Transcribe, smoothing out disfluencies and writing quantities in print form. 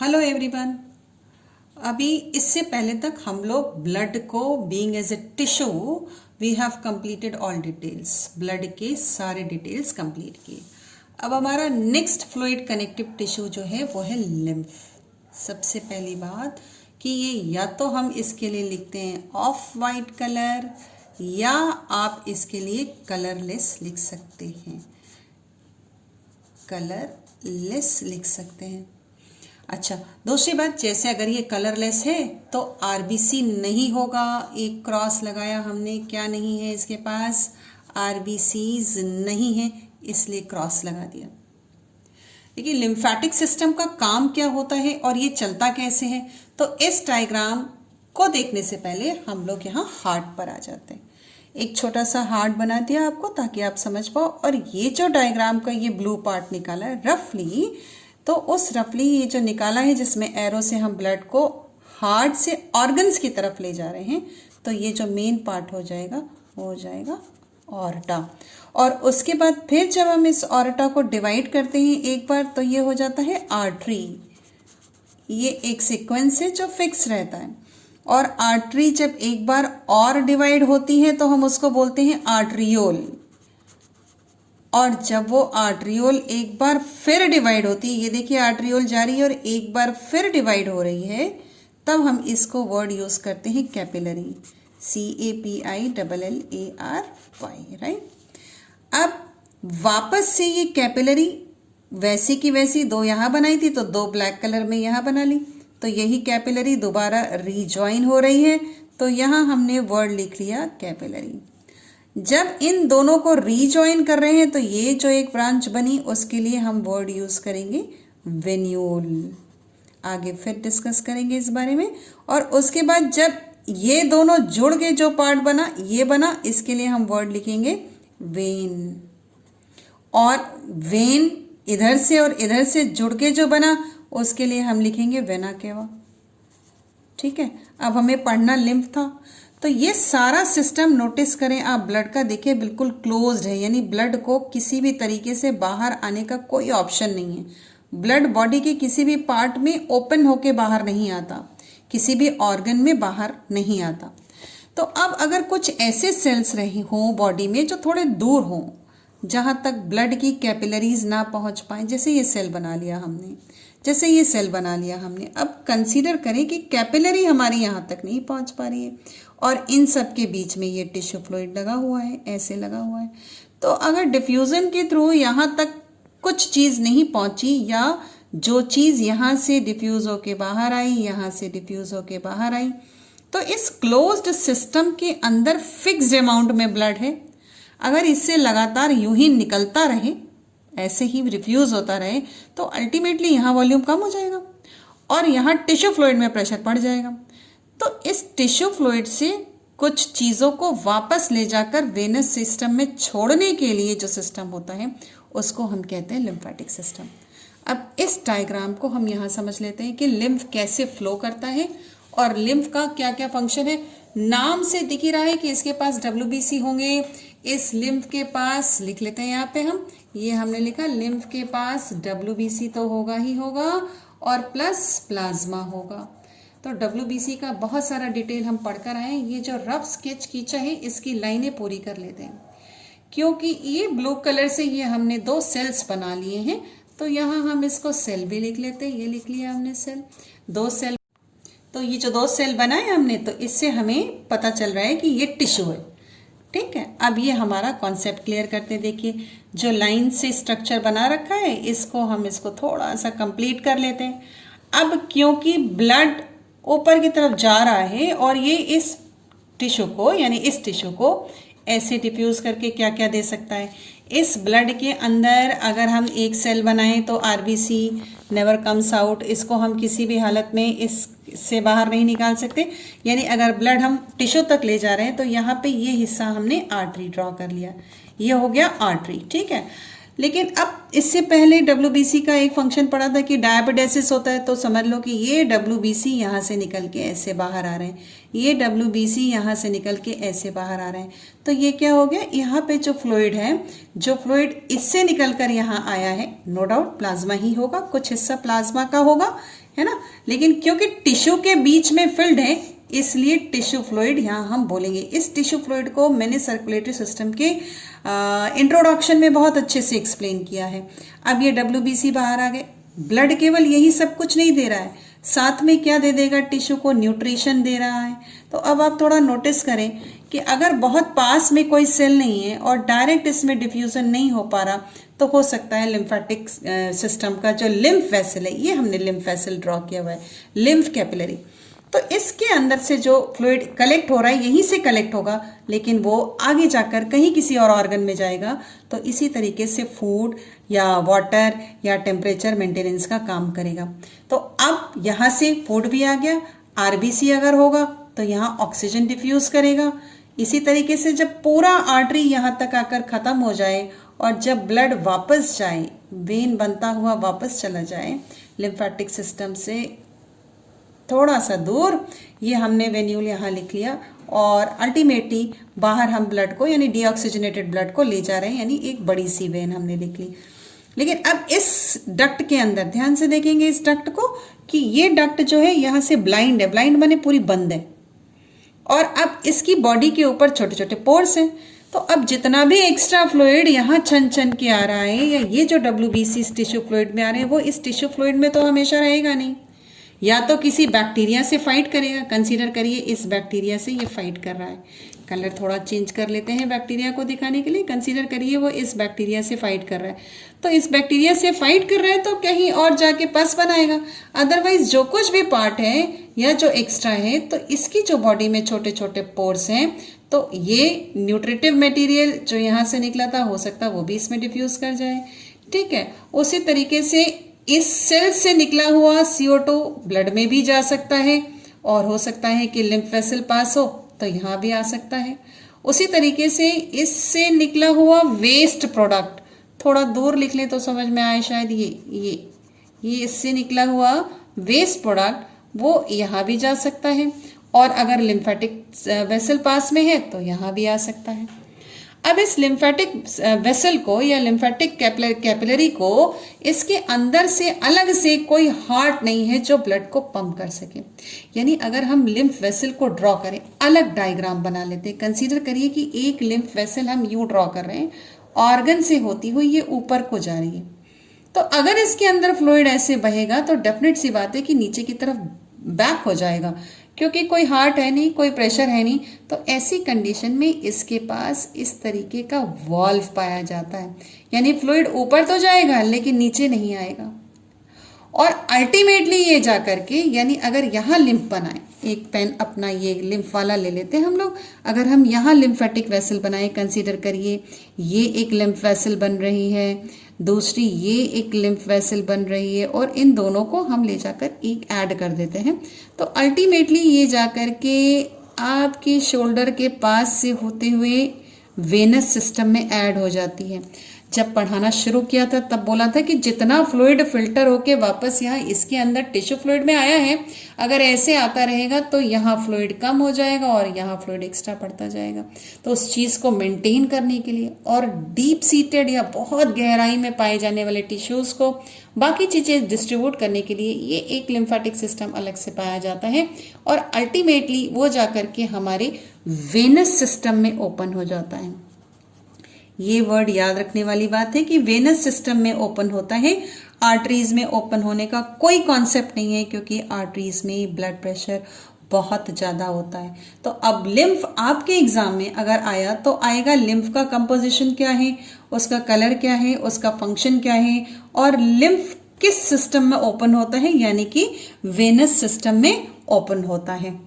Hello everyone. अभी इससे पहले तक हम लोग ब्लड को being as a tissue we have completed all details, blood के सारे डिटेल्स कंप्लीट किए। अब हमारा नेक्स्ट फ्लूइड कनेक्टिव टिश्यू जो है वो है लिम्फ। सबसे पहली बात कि ये या तो हम इसके लिए लिखते हैं ऑफ वाइट कलर या आप इसके लिए कलरलेस लिख सकते हैं, कलरलेस लिख सकते हैं। अच्छा, दूसरी बात, जैसे अगर ये कलरलेस है तो आरबीसी नहीं होगा। एक क्रॉस लगाया हमने, क्या नहीं है इसके पास? आरबीसीज नहीं है, इसलिए क्रॉस लगा दिया। देखिए लिम्फेटिक सिस्टम का काम क्या होता है और ये चलता कैसे है, तो इस डायग्राम को देखने से पहले हम लोग यहाँ हार्ट पर आ जाते हैं। एक छोटा सा हार्ट बना दिया आपको ताकि आप समझ पाओ। और ये जो डायग्राम का ये ब्लू पार्ट निकाला है रफली, तो उस रफली ये जो निकाला है जिसमें एरो से हम ब्लड को हार्ट से ऑर्गन्स की तरफ ले जा रहे हैं, तो ये जो मेन पार्ट हो जाएगा वो हो जाएगा ऑर्टा। और उसके बाद फिर जब हम इस ऑर्टा को डिवाइड करते हैं एक बार, तो ये हो जाता है आर्टरी। ये एक सीक्वेंस है जो फिक्स रहता है। और आर्टरी जब एक बार और डिवाइड होती है तो हम उसको बोलते हैं आर्ट्रियोल। और जब वो आर्ट्रियोल एक बार फिर डिवाइड होती है, ये देखिए आर्ट्रियोल जा रही है और एक बार फिर डिवाइड हो रही है, तब हम इसको वर्ड यूज करते हैं कैपिलरी, CAPILLARY, राइट। अब वापस से ये कैपिलरी वैसी की वैसी दो यहाँ बनाई थी तो दो ब्लैक कलर में यहाँ बना ली, तो यही कैपिलरी दोबारा रीजॉइन हो रही है, तो यहाँ हमने वर्ड लिख लिया कैपिलरी। जब इन दोनों को रीजॉइन कर रहे हैं तो ये जो एक ब्रांच बनी उसके लिए हम वर्ड यूज करेंगे वेन्यूल। आगे फिर डिस्कस करेंगे इस बारे में। और उसके बाद जब ये दोनों जुड़ के जो पार्ट बना ये बना, इसके लिए हम वर्ड लिखेंगे वेन। और वेन इधर से और इधर से जुड़ के जो बना उसके लिए हम लिखेंगे वेना केवा। ठीक है, अब हमें पढ़ना लिम्फ था, तो ये सारा सिस्टम नोटिस करें आप, ब्लड का देखिए बिल्कुल क्लोज्ड है, यानी ब्लड को किसी भी तरीके से बाहर आने का कोई ऑप्शन नहीं है। ब्लड बॉडी के किसी भी पार्ट में ओपन होके बाहर नहीं आता, किसी भी ऑर्गन में बाहर नहीं आता। तो अब अगर कुछ ऐसे सेल्स रहे हों बॉडी में जो थोड़े दूर हों, जहां तक ब्लड की कैपिलरीज ना पहुंच पाए, जैसे ये सेल बना लिया हमने, जैसे ये सेल बना लिया हमने, अब कंसीडर करें कि कैपिलरी हमारी यहाँ तक नहीं पहुँच पा रही है और इन सब के बीच में ये टिश्यू फ्लूइड लगा हुआ है, ऐसे लगा हुआ है। तो अगर डिफ्यूज़न के थ्रू यहाँ तक कुछ चीज़ नहीं पहुँची, या जो चीज़ यहाँ से डिफ्यूज़ होके बाहर आई, यहाँ से डिफ्यूज़ होके बाहर आई, तो इस क्लोज्ड सिस्टम के अंदर फिक्स्ड अमाउंट में ब्लड है। अगर इससे लगातार यूं ही निकलता रहे, ऐसे ही रिफ्यूज होता रहे, तो अल्टीमेटली यहाँ वॉल्यूम कम हो जाएगा और यहाँ टिश्यू फ्लूइड में प्रेशर बढ़ जाएगा। तो इस टिश्यू फ्लूइड से कुछ चीज़ों को वापस ले जाकर वेनस सिस्टम में छोड़ने के लिए जो सिस्टम होता है उसको हम कहते हैं लिम्फेटिक सिस्टम। अब इस डायग्राम को हम यहाँ समझ लेते हैं कि लिम्फ कैसे फ्लो करता है और लिम्फ का क्या क्या फंक्शन है। नाम से दिख ही रहा है कि इसके पास WBC होंगे। इस लिम्फ के पास लिख लेते हैं यहाँ पे हम, ये हमने लिखा लिम्फ के पास WBC तो होगा ही होगा और प्लस प्लाज्मा होगा। तो WBC का बहुत सारा डिटेल हम पढ़कर आए। ये जो रफ स्केच खींचा है इसकी लाइनें पूरी कर लेते हैं, क्योंकि ये ब्लू कलर से ये हमने दो सेल्स बना लिए हैं, तो यहाँ हम इसको सेल भी लिख लेते हैं। ये लिख लिया हमने सेल, दो सेल। तो ये जो दो सेल बनाए हमने, तो इससे हमें पता चल रहा है कि ये टिश्यू है। ठीक है, अब ये हमारा कॉन्सेप्ट क्लियर करते हैं। देखिए जो लाइन से स्ट्रक्चर बना रखा है इसको थोड़ा सा कंप्लीट कर लेते हैं। अब क्योंकि ब्लड ऊपर की तरफ जा रहा है और ये इस टिश्यू को, यानी इस टिश्यू को ऐसे डिफ्यूज करके क्या क्या दे सकता है, इस ब्लड के अंदर अगर हम एक सेल बनाएं तो RBC नेवर कम्स आउट, इसको हम किसी भी हालत में इससे बाहर नहीं निकाल सकते। यानी अगर ब्लड हम टिश्यू तक ले जा रहे हैं तो यहाँ पे ये हिस्सा हमने आर्टरी ड्रॉ कर लिया, ये हो गया आर्टरी। ठीक है, लेकिन अब इससे पहले WBC का एक फंक्शन पढ़ा था कि डायबिडेसिस होता है, तो समझ लो कि ये WBC यहाँ से निकल के ऐसे बाहर आ रहे हैं, ये WBC यहाँ से निकल के ऐसे बाहर आ रहे हैं। तो ये क्या हो गया, यहाँ पे जो फ्लूइड है, जो फ्लूइड इससे निकल कर यहाँ आया है, नो डाउट प्लाज्मा ही होगा, कुछ हिस्सा प्लाज्मा का होगा, है ना। लेकिन क्योंकि टिश्यू के बीच में फिल्ड है इसलिए टिश्यू फ्लूइड यहाँ हम बोलेंगे। इस टिश्यू फ्लूइड को मैंने सर्कुलेटरी सिस्टम के इंट्रोडक्शन में बहुत अच्छे से एक्सप्लेन किया है। अब ये WBC बाहर आ गए। ब्लड केवल यही सब कुछ नहीं दे रहा है, साथ में क्या दे देगा, टिश्यू को न्यूट्रिशन दे रहा है। तो अब आप थोड़ा नोटिस करें कि अगर बहुत पास में कोई सेल नहीं है और डायरेक्ट इसमें डिफ्यूजन नहीं हो पा रहा तो हो सकता है लिम्फेटिक सिस्टम का जो लिम्फ वेसल है, ये हमने लिम्फ वेसल ड्रॉ किया हुआ है, लिम्फ कैपिलरी। तो इसके अंदर से जो फ्लूइड कलेक्ट हो रहा है यहीं से कलेक्ट होगा, लेकिन वो आगे जाकर कहीं किसी और ऑर्गन में जाएगा। तो इसी तरीके से फूड या वाटर या टेम्परेचर मेंटेनेंस का काम करेगा। तो अब यहाँ से फूड भी आ गया, RBC अगर होगा तो यहाँ ऑक्सीजन डिफ्यूज करेगा। इसी तरीके से जब पूरा आर्टरी यहाँ तक आकर खत्म हो जाए और जब ब्लड वापस जाए, वेन बनता हुआ वापस चला जाए लिम्फेटिक सिस्टम से थोड़ा सा दूर, ये हमने वेन्यूल यहाँ लिख लिया, और अल्टीमेटली बाहर हम ब्लड को यानी डीऑक्सीजनेटेड ब्लड को ले जा रहे हैं, यानी एक बड़ी सी वेन हमने लिख ली। लेकिन अब इस डक्ट के अंदर ध्यान से देखेंगे इस डक्ट को कि ये डक्ट जो है यहाँ से ब्लाइंड है, ब्लाइंड माने पूरी बंद है, और अब इसकी बॉडी के ऊपर छोटे छोटे पोर्स हैं। तो अब जितना भी एक्स्ट्रा फ्लूइड यहाँ छन छन के आ रहा है, या ये जो WBC टिश्यू फ्लूइड में आ रहे हैं, वो इस टिश्यू फ्लूइड में तो हमेशा रहेगा नहीं, या तो किसी बैक्टीरिया से फाइट करेगा। कंसीडर करिए इस बैक्टीरिया से ये फाइट कर रहा है, कलर थोड़ा चेंज कर लेते हैं बैक्टीरिया को दिखाने के लिए। कंसीडर करिए वो इस बैक्टीरिया से फाइट कर रहा है, तो इस बैक्टीरिया से फाइट कर रहा है तो कहीं और जाके पस बनाएगा। अदरवाइज जो कुछ भी पार्ट है या जो एक्स्ट्रा है, तो इसकी जो बॉडी में छोटे छोटे पोर्स हैं, तो ये न्यूट्रिटिव मटेरियल जो यहाँ से निकला था हो सकता है वो भी इसमें डिफ्यूज कर जाए। ठीक है, उसी तरीके से इस सेल से निकला हुआ CO2 ब्लड में भी जा सकता है, और हो सकता है कि लिम्फ वेसल पास हो तो यहाँ भी आ सकता है। उसी तरीके से इससे निकला हुआ वेस्ट प्रोडक्ट, थोड़ा दूर लिख ले तो समझ में आए शायद, ये इससे निकला हुआ वेस्ट प्रोडक्ट वो यहाँ भी जा सकता है, और अगर लिम्फेटिक वेसल पास में है तो यहाँ भी आ सकता है। अब इस लिम्फेटिक वेसल को या लिम्फेटिक कैपिलरी को, इसके अंदर से अलग से कोई हार्ट नहीं है जो ब्लड को पंप कर सके। यानी अगर हम लिम्फ वेसल को ड्रॉ करें, अलग डायग्राम बना लेते हैं। कंसीडर करिए कि एक लिम्फ वेसल हम यूं ड्रॉ कर रहे हैं, ऑर्गन से होती हुई ये ऊपर को जा रही है। तो अगर इसके अंदर फ्लूइड ऐसे बहेगा तो डेफिनेट सी बात है कि नीचे की तरफ बैक हो जाएगा, क्योंकि कोई हार्ट है नहीं, कोई प्रेशर है नहीं। तो ऐसी कंडीशन में इसके पास इस तरीके का वॉल्व पाया जाता है, यानी फ्लूइड ऊपर तो जाएगा लेकिन नीचे नहीं आएगा। और अल्टीमेटली ये जाकर के, यानी अगर यहाँ लिम्फ बनाए, एक पेन अपना ये लिम्फ वाला ले लेते हैं हम लोग, अगर हम यहाँ लिम्फेटिक वेसल बनाए, कंसीडर करिए ये एक लिम्फ वेसल बन रही है, दूसरी ये एक लिम्फ वेसल बन रही है, और इन दोनों को हम ले जाकर एक ऐड कर देते हैं। तो अल्टीमेटली ये जाकर के आपके शोल्डर के पास से होते हुए वेनस सिस्टम में ऐड हो जाती है। जब पढ़ाना शुरू किया था तब बोला था कि जितना फ्लूइड फिल्टर होके वापस यहाँ इसके अंदर टिश्यू फ्लूइड में आया है, अगर ऐसे आता रहेगा तो यहाँ फ्लूइड कम हो जाएगा और यहाँ फ्लूइड एक्स्ट्रा पड़ता जाएगा। तो उस चीज़ को मेंटेन करने के लिए और डीप सीटेड या बहुत गहराई में पाए जाने वाले टिश्यूज़ को बाकी चीज़ें डिस्ट्रीब्यूट करने के लिए ये एक लिम्फेटिक सिस्टम अलग से पाया जाता है, और अल्टीमेटली वो जाकर के हमारे वेनस सिस्टम में ओपन हो जाता है। ये वर्ड याद रखने वाली बात है कि वेनस सिस्टम में ओपन होता है, आर्टरीज में ओपन होने का कोई कॉन्सेप्ट नहीं है, क्योंकि आर्टरीज में ब्लड प्रेशर बहुत ज़्यादा होता है। तो अब लिम्फ आपके एग्जाम में अगर आया तो आएगा लिम्फ का कंपोजिशन क्या है, उसका कलर क्या है, उसका फंक्शन क्या है, और लिम्फ किस सिस्टम में ओपन होता है, यानी कि वेनस सिस्टम में ओपन होता है।